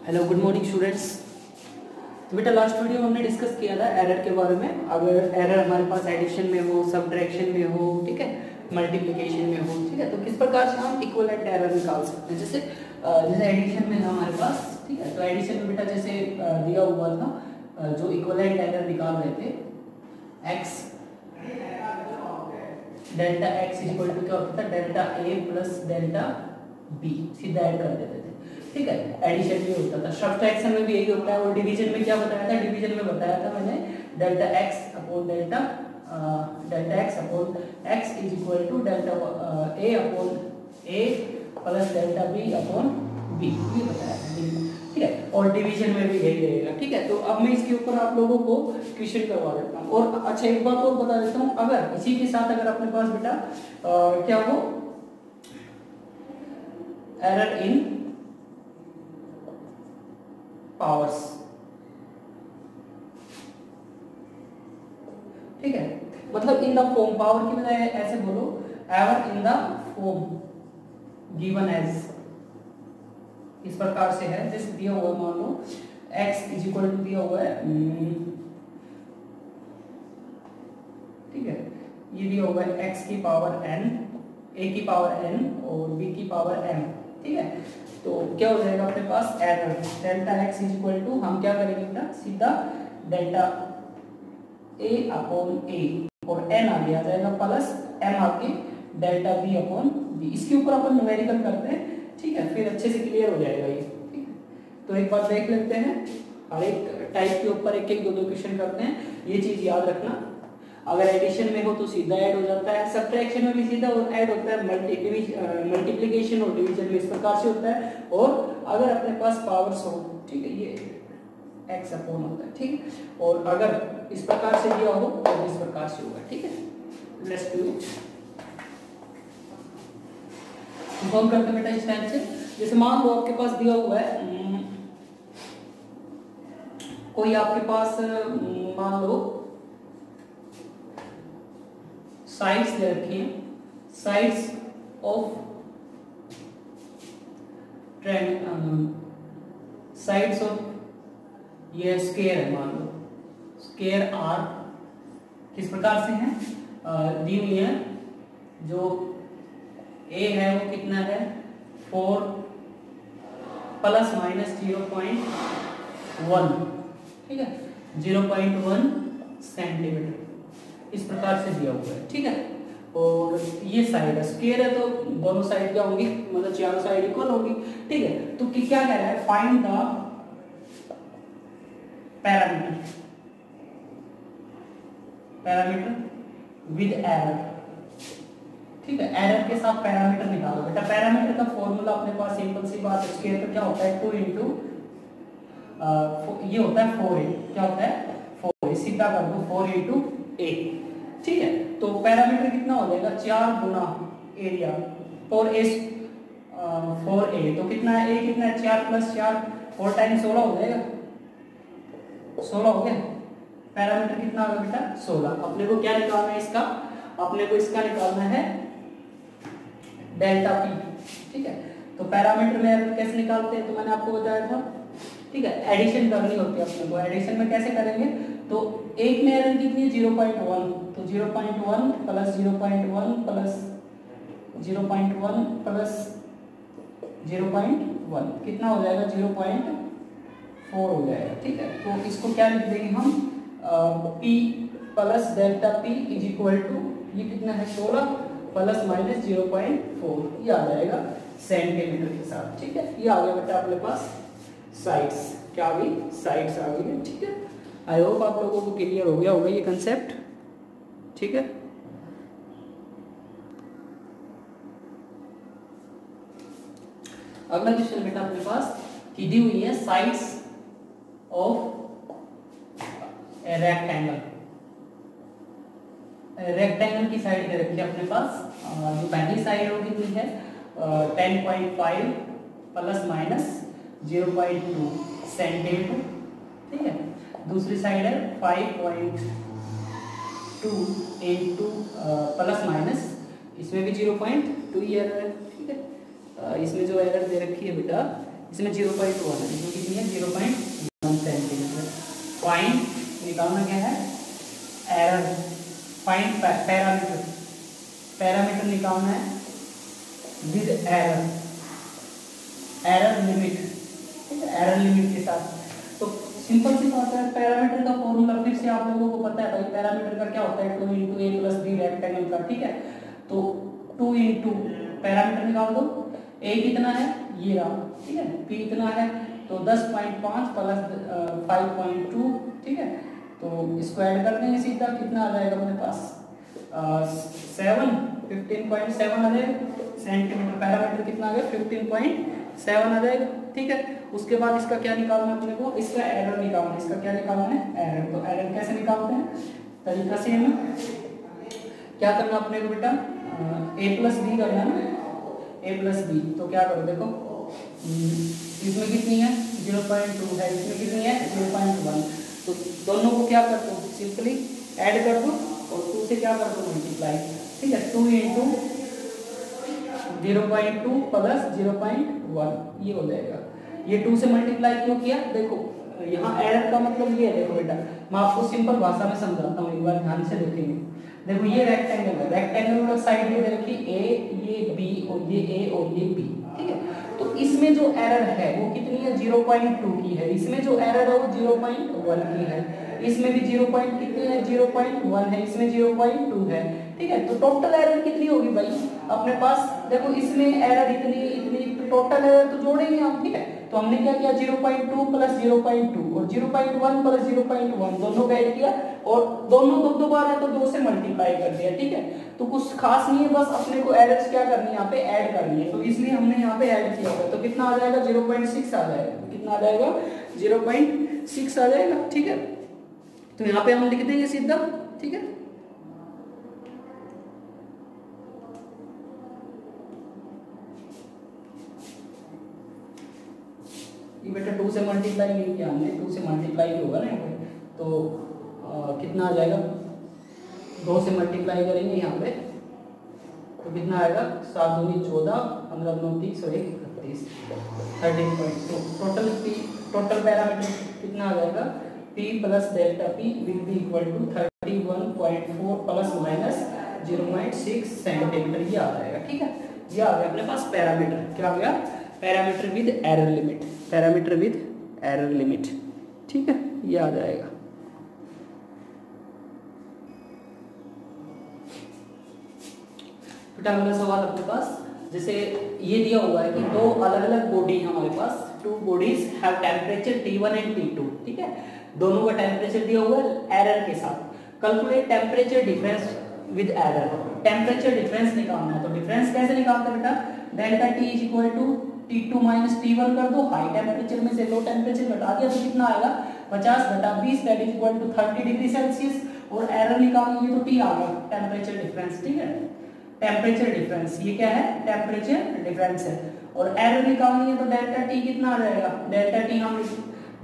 Hello good morning students. तो बेटा last video में हमने डिस्कस किया था एरर के बारे में। अगर एरर हमारे पास एडिशन में हो, सब्ट्रैक्शन में हो, ठीक है, मल्टीप्लिकेशन में हो, ठीक है, तो किस प्रकार से हम इक्विवेलेंट एरर निकाल सकते हैं। जैसे एडिशन में था हमारे पास, ठीक है, तो एडिशन में बेटा जैसे दिया हुआ था जो इक्विवेलेंट एरर निकाल रहे थे x delta x equal to क्या होता था, delta a plus delta b, सीधा ऐड कर देते थे, ठीक है। एडिशन में होता था, सब्ट्रैक्शन में भी यही होता है। और डिवीजन में क्या बताया था, डिवीजन में बताया था मैंने delta x upon delta x upon x is equal to delta a upon a plus delta b upon b, ये बताया था, ठीक है। और डिवीजन में भी यही रहेगा, ठीक है। तो अब मैं इसके ऊपर आप लोगों को क्वेश्चन करवा देता हूँ। और अच्छा एक बात और बता देता हूँ, अगर इसी के साथ अगर अपने पास बेटा क्या हो, एरर इन पावर्स, ठीक है, मतलब इन द फॉर्म, पावर की बजाय ऐसे बोलो ever in the form given as, इस प्रकार से है। जैसे दिया हुआ मान लो x इज इक्वल टू दिया हुआ है, ठीक है, ये दिया हुआ है x की पावर n, a की पावर n और b की पावर m, ठीक है। तो क्या हो जाएगा अपने पास error delta x is equal to, हम क्या करेंगे बेटा, सीधा डेल्टा a अपॉन a और n आगे आ जाएगा प्लस m आगे डेल्टा b अपॉन b। इसके ऊपर अपन न्यूमेरिकल करते हैं, ठीक है, फिर अच्छे से क्लियर हो जाएगा ये, ठीक है। तो एक बार देख लेते हैं, हर एक टाइप के ऊपर एक एक दो दो क्वेश्चन करते हैं। ये चीज याद रखना, अगर एडिशन में हो तो सीधा ऐड हो जाता है, सब्ट्रैक्शन में भी सीधा ऐड होता है, मल्टीप्लिकेशन और डिवीजन में इस प्रकार से होता है। और अगर अपने पास पावर्स हो, ठीक है, ये x अपॉन होता है, ठीक है। और अगर इस प्रकार से दिया हो तो इस प्रकार से होगा, ठीक है। लेट्स डू इट, सॉल्व करते हैं बेटा इस टाइप से। जैसे मान लो आपके पास दिया हुआ है कोई आपके पास मान लो साइड्स दे रखी है, साइड्स ऑफ साइड्स ऑफ, ये स्क्वायर है, मान लो स्क्वायर आर किस प्रकार से है, दी हुई है। जो a है वो कितना है 4 प्लस माइनस 0.1, ठीक है, 0.1 सेंटीमीटर, इस प्रकार से दिया हुआ है, ठीक है। और ये साइड है, स्क्वायर है तो दोनों साइड क्या होंगी, मतलब चारों साइड इक्वल होगी, ठीक है। तो क्या कह रहा है, find the parameter, parameter with error, ठीक है। एरर के साथ पैरामीटर निकालो बेटा। पैरामीटर का फॉर्मूला अपने पास सिंपल सी बात, स्क्वायर का क्या होता है 2 इंटू ये होता है 4a, क्या होता है 4a, सीधा कर दो 4 इंटू a, ठीक है। तो पैरामीटर कितना हो जाएगा, 4 गुना एरिया, 4a तो कितना है, a कितना है 4 प्लस 4, 4 टाइम 16 हो जाएगा, 16 हो गया। पैरामीटर कितना होगा बेटा 16। अपने को क्या निकालना है इसका, अपने को इसका निकालना है डेल्टा p, ठीक है। तो पैरामीटर में कैसे निकालते हैं तो मैंने आपको बताया था, ठीक है। एडिशन करनी होती है अपने को, एडिशन में कैसे करेंगे, तो एक में एरर कितनी है 0.1, तो 0.1 प्लस 0.1 प्लस 0.1 प्लस 0.1 कितना हो जाएगा 0.4 हो जाएगा, ठीक है। तो इसको क्या लिख देंगे हम, p plus delta p is equal to, ये कितना है 16 प्लस माइनस 0.4, ये आ जाएगा सेंटीमीटर के साथ, ठीक है। ये आ गया बेटा अपने पास साइड्स, क्या आ गई, साइड्स आ गई, ठीक है। आई होप आप लोगों को क्लियर हो गया होगा ये कंसेप्ट, ठीक है। अगला क्वेश्चन बेटा अपने पास की दी हुई है sides of a rectangle, rectangle की साइड दे रखी है अपने पास। जो पहली साइड वो कितनी है 10.5 प्लस माइनस 0.2 सेंटीमीटर, ठीक है। दूसरी साइड है 5.2 इंटू प्लस माइनस, इसमें भी 0.2 एरर है, ठीक है। इसमें जो एरर दे रखी है बेटा इसमें 0.1 है, इसमें कितनी है 0.1 सेंटीमीटर। फाइंड निकालना क्या है एरर, फाइंड पैरामीटर, पैरामीटर निकालना है विद एरर, एरर लिमिट, ठीक है, एरर लिमिट के साथ। तो सिंपल सी बात है, पैरामीटर का फॉर्मूला फिर से आप लोगों को पता है भाई, पैरामीटर का क्या होता है 2 × a + b रेक्टेंगल का, ठीक है। तो 2 × पैरामीटर निकाल दो, a कितना है ये रहा, ठीक है, p कितना है तो 10.5 + 5.2, ठीक है। तो इसको ऐड कर देंगे सीधा, कितना आ जाएगा अपने पास 15.7 आ जाएगा सेंटीमीटर। पैरामीटर कितना आ गया 15.7 आ जाएगा, ठीक है। उसके बाद इसका क्या निकालना है अपने को, इसका एरर निकालना है, इसका क्या निकालना है एरर। तो एरर कैसे निकालते हैं, तरीका सेम है। क्या करना अपने को बेटा a + b करना है, a + b। तो क्या करो देखो, इसमें कितनी है 0.2 है, इसमें कितनी है 0.1। तो दोनों को क्या कर दो सिंपली ऐड कर दो और 2 से क्या कर दो मल्टीप्लाई, ठीक है। 2 × 0.2 + 0.1 ये हो जाएगा। ये 2 से मल्टीप्लाई क्यों किया, देखो यहाँ एरर का मतलब ये है, देखो बेटा मैं आपको सिंपल भाषा में समझाता हूँ, एक बार ध्यान से देखेंगे। देखो ये रेक्टेंगल है, रेक्टेंगल का साइड ये देखिए a, ये b और ये a और ये b, ठीक है। तो इसमें जो एरर है वो कितनी है 0.2 की है, इसमें जो एरर है वो 0.1 की है, इसमें भी 0.1 है, इसमें 0.2 है, ठीक है। तो टोटल एरर कितनी होगी भाई अपने पास, देखो इसमें एरर इतनी इतनी, तो टोटल एरर तो जोड़ेंगे हम, ठीक है। तो हमने क्या किया 0.2 + 0.2 और 0.1 + 0.1 दोनों का ऐड किया और दोनों दो बार है तो 2 से मल्टीप्लाई कर दिया, ठीक है। तो कुछ खास नहीं है, बस अपने को एरर्स क्या करनी है यहाँ पे ऐड करनी है, तो इसलिए हमने यहाँ पे ऐड किया है। तो कितना आ जाएगा 0.6 आ जाएगा, कितना आ जाएगा 0.6 आ जाएगा, ठीक है। तो यहाँ पे हम लिख देंगे सीधा, ठीक है। ये बेटा 2 से मल्टीप्लाई नहीं किया हमने, 2 से मल्टीप्लाई होगा ना यहाँ पे, तो कितना आ जाएगा 2 से मल्टीप्लाई करेंगे यहाँ पे तो कितना आएगा 7 दूनी 14, 15 दूनी 30 और 1 31, 13.2। टोटल पैरामीटर कितना आ जाएगा p + ΔP will be equal to 31.4 ± 0.6 centimetre, ये आ जाएगा, ठीक है। ये आ गया अपने पास पैरामीटर, क्या आ गया parameter with error limit, parameter with error limit, ठीक है, ये आ जाएगा। बेटा अगला सवाल अपने पास, जैसे ये दिया हुआ है कि दो अलग अलग बॉडी है हमारे पास, 2 bodies have temperature T1 and T2, ठीक है। दोनों का टेम्परेचर दिया हुआ है एरर के साथ। Calculate temperature difference with error, temperature difference निकालना है। तो डिफरेंस कैसे निकालते हैं बेटा, ΔT = T2 - T1 कर दो, हाई टेम्परेचर में से लो टेम्परेचर घटा दिया तो कितना आएगा 50 × 20 that is equal to 30 degree Celsius. और एरर निकालेंगे तो T आ गया टेम्परेचर डिफरेंस, ठीक है। टेम्परेचर डिफरेंस ये क्या है टेम्परेचर डिफरेंस है। और एरर निकालनी है तो ΔT कितना आ जाएगा, ΔT हम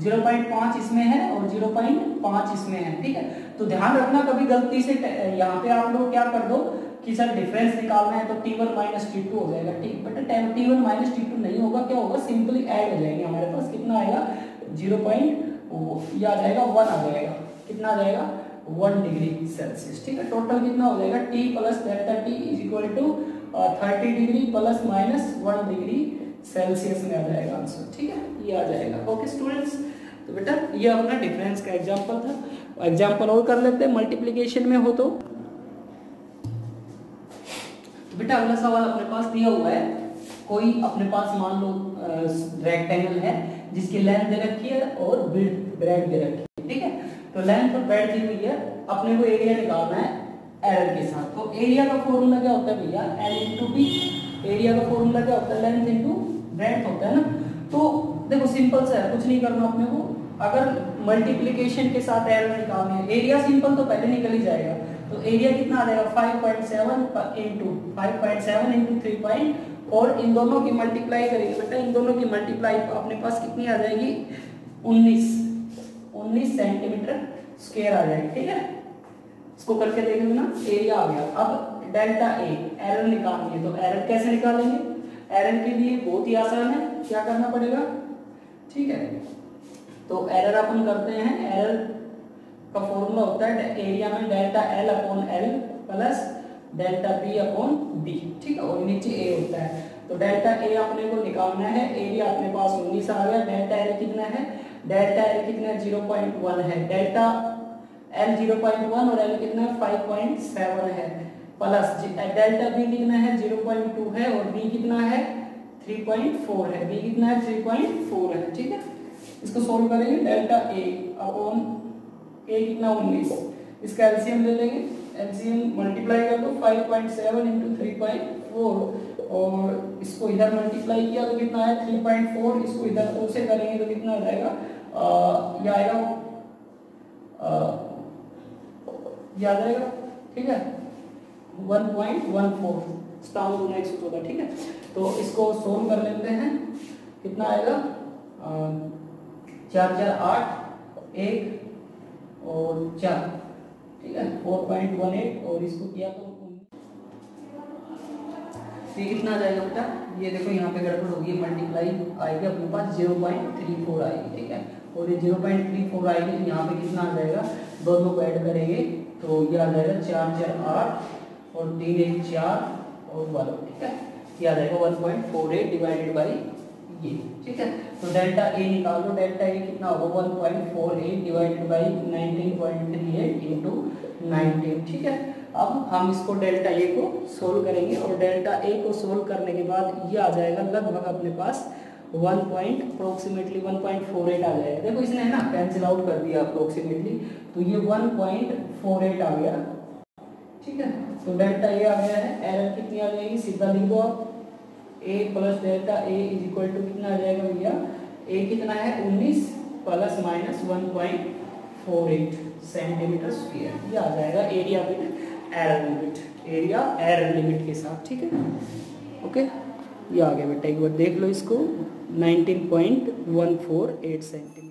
0.5 इसमें है और 0.5 इसमें है, ठीक है। तो ध्यान रखना कभी गलती से यहाँ पे आप लोग क्या कर दो कि सर डिफरेंस निकालना है तो T1 - T2 हो जाएगा, ठीक। बट T1 - T2 नहीं होगा, क्या होगा सिंपली ऐड हो जाएंगे, हमारे पास कितना आएगा 0. ये आ जाएगा 1 आ जाएगा, कितना आ जाएगा 1 डिग्री सेल्सियस, ठीक है। टोटल कितना हो जाएगा T + ΔT = 30 degree ± 1 degree Celsius में आ जाएगा आंसर, ठीक है, ये आ जाएगा। ओके स्टूडेंट्स, तो बेटा ये अपना डिफरेंस का एग्जांपल था। एग्जांपल और कर लेते हैं मल्टीप्लिकेशन में हो तो बेटा अगला सवाल अपने पास दिया हुआ है, कोई अपने पास मान लो रेक्टेंगल है जिसकी लेंथ दे रखी है और विड्थ ब्रेड दे रखी है, ठीक है। तो लेंथ और ब्रेड दी हुई है, अपने को एरिया निकालना है एरर के साथ। तो एरिया का फॉर्मूला क्या होता है भैया L × B, एरिया का फॉर्मूला क्या होता है लेंथ × ब्रेड होता है ना। तो देखो सिंपल सा है, कुछ नहीं करना अपने को, अगर मल्टीप्लिकेशन के साथ एरर निकालना है, एरिया सिंपल तो पहले निकल ही जाएगा। तो एरिया कितना आ जाएगा 5.7 × 3. और इन दोनों की मल्टीप्लाई करेंगे बेटा, इन दोनों की मल्टीप्लाई अपने पास कितनी आ जाएगी 19 सेंटीमीटर स्क्वायर आ जाएगी, ठीक है। इसको करके देखेंगे ना, एरिया आ गया। अब ΔA एरर निकालनी है, तो एरर कैसे निकालेंगे, एरर के लिए बहुत ही आसान है, क्या करना पड़ेगा, ठीक है। तो एरर अपन करते हैं, एरर का फॉर्मूला होता है एरिया में delta L upon L plus delta B upon B, ठीक है, और नीचे ए होता है। तो डेल्टा ए अपने को निकालना है, एरिया अपने पास 19 आ गया, डेल्टा एल कितना है, डेल्टा एल कितना है 0.1 है, डेल्टा एल 0.1 और एल कितना है 5.7 है, प्लस डेल्टा बी कितना है 0.2 है और बी कितना है 3.4 है, बी कितना है 3.4 है, ठीक है। इसको सोल्व करेंगे, डेल्टा ए अपॉन ए कितना 19, इसका एलसीएम ले लेंगे, एलसीएम मल्टीप्लाई कर दो 5.7 इंटू 3.4 और इसको इधर मल्टीप्लाई किया तो कितना है 3.4, इसको इधर 2 से करेंगे तो कितना आ जाएगा, ये आएगा ये आ जाएगा, ठीक है 1.14, स्टाउन गुना 114, ठीक है। तो इसको सोल्व कर लेते हैं, कितना आएगा 4 4 8 1 और 4, ठीक है 4.18 और इसको किया तो ये कितना आ जाएगा बेटा, ये देखो यहाँ पे गड़बड़ होगी, मल्टीप्लाई आएगी अपने पास 0.34 आएगी, ठीक है, और ये 0.34 आएगी तो यहाँ पे कितना आ जाएगा, दोनों को ऐड करेंगे तो ये आ जाएगा 4 4 8 और 3 1 4 और 12, ठीक है, ये आ जाएगा 1.48 डिवाइडेड बाई ये, ठीक है। तो डेल्टा ए निकाल दो, डेल्टा ए कितना होगा 1.48 डिवाइडेड बाई 19.38 इंटू 19, ठीक है। अब हम इसको डेल्टा ए को सोल्व करेंगे और डेल्टा ए को सोल्व करने के बाद ये आ जाएगा लगभग अपने पास अप्रोक्सीमेटली 1.48 आ जाएगा। देखो इसने है ना कैंसिल आउट कर दिया अप्रोक्सीमेटली, तो ये 1.48 आ गया, ठीक है। तो डेल्टा ए आ गया है, एरर कितनी आ जाएगी सीधा लिख दो आप, a plus delta a is equal to कितना आ जाएगा भैया, ए कितना है 19 प्लस माइनस 1.48 सेंटीमीटर स्क्वायर, ये आ जाएगा area with error limit, area error limit के साथ, ठीक है। ओके, ये आ गया बेटा, एक बार देख लो इसको 19.148 सेंटीमीटर।